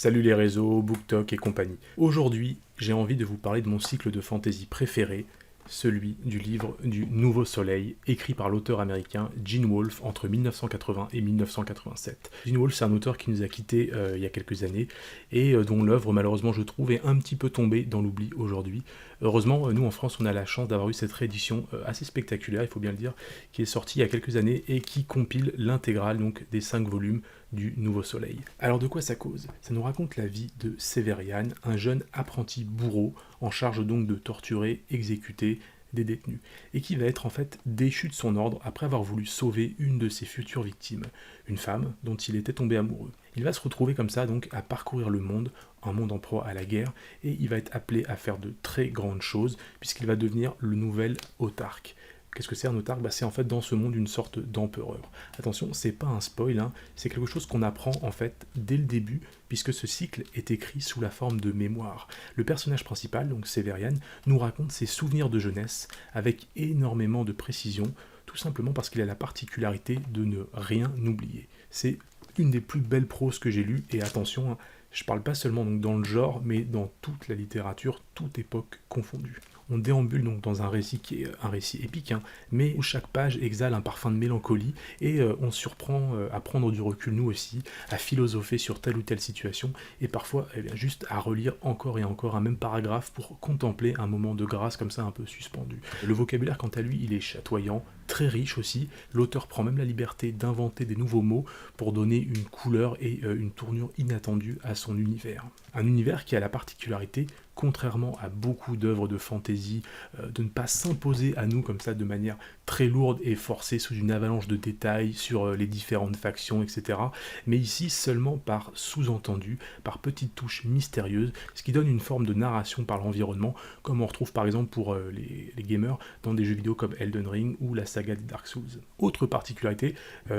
Salut les réseaux, BookTok et compagnie. Aujourd'hui, j'ai envie de vous parler de mon cycle de fantasy préféré, celui du livre du Nouveau Soleil, écrit par l'auteur américain Gene Wolfe entre 1980 et 1987. Gene Wolfe, c'est un auteur qui nous a quittés il y a quelques années et dont l'œuvre, malheureusement, je trouve, est un petit peu tombée dans l'oubli aujourd'hui. Heureusement, nous en France, on a la chance d'avoir eu cette réédition assez spectaculaire, il faut bien le dire, qui est sortie il y a quelques années et qui compile l'intégrale donc des 5 volumes du Nouveau Soleil. Alors de quoi ça cause? Ça nous raconte la vie de Severian, un jeune apprenti bourreau en charge donc de torturer, exécuter des détenus, et qui va être en fait déchu de son ordre après avoir voulu sauver une de ses futures victimes, une femme dont il était tombé amoureux. Il va se retrouver comme ça donc à parcourir le monde, un monde en proie à la guerre, et il va être appelé à faire de très grandes choses puisqu'il va devenir le nouvel autarque. Qu'est-ce que c'est un autarque? C'est en fait dans ce monde une sorte d'empereur. Attention, c'est pas un spoil, c'est quelque chose qu'on apprend en fait dès le début, puisque ce cycle est écrit sous la forme de mémoire. Le personnage principal, donc Severian, nous raconte ses souvenirs de jeunesse avec énormément de précision, tout simplement parce qu'il a la particularité de ne rien oublier. C'est une des plus belles proses que j'ai lues, et attention, je parle pas seulement donc dans le genre, mais dans toute la littérature, toute époque confondue. On déambule donc dans un récit qui est un récit épique, mais où chaque page exhale un parfum de mélancolie, et on se surprend à prendre du recul nous aussi, à philosopher sur telle ou telle situation, et parfois juste à relire encore et encore un même paragraphe pour contempler un moment de grâce comme ça un peu suspendu. Le vocabulaire quant à lui, il est chatoyant, très riche aussi, l'auteur prend même la liberté d'inventer des nouveaux mots pour donner une couleur et une tournure inattendue à son univers. Un univers qui a la particularité, contrairement à beaucoup d'œuvres de fantasy, de ne pas s'imposer à nous comme ça de manière très lourde et forcée sous une avalanche de détails sur les différentes factions, etc. Mais ici seulement par sous-entendu, par petites touches mystérieuses, ce qui donne une forme de narration par l'environnement, comme on retrouve par exemple pour les gamers dans des jeux vidéo comme Elden Ring ou la saga des Dark Souls. Autre particularité,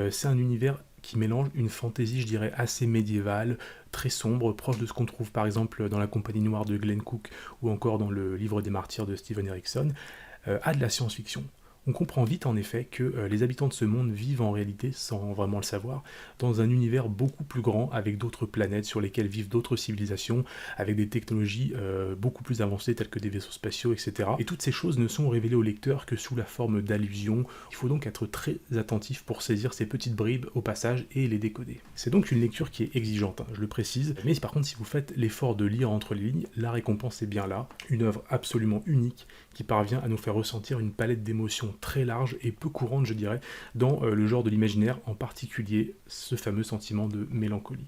c'est un univers qui mélange une fantaisie, je dirais, assez médiévale, très sombre, proche de ce qu'on trouve par exemple dans La Compagnie Noire de Glenn Cook ou encore dans le Livre des Martyrs de Steven Erikson, à de la science-fiction. On comprend vite en effet que les habitants de ce monde vivent en réalité, sans vraiment le savoir, dans un univers beaucoup plus grand, avec d'autres planètes sur lesquelles vivent d'autres civilisations, avec des technologies beaucoup plus avancées telles que des vaisseaux spatiaux, etc. Et toutes ces choses ne sont révélées au lecteur que sous la forme d'allusions. Il faut donc être très attentif pour saisir ces petites bribes au passage et les décoder. C'est donc une lecture qui est exigeante, je le précise, mais par contre si vous faites l'effort de lire entre les lignes, la récompense est bien là. Une œuvre absolument unique qui parvient à nous faire ressentir une palette d'émotions très large et peu courante, je dirais, dans le genre de l'imaginaire, en particulier ce fameux sentiment de mélancolie.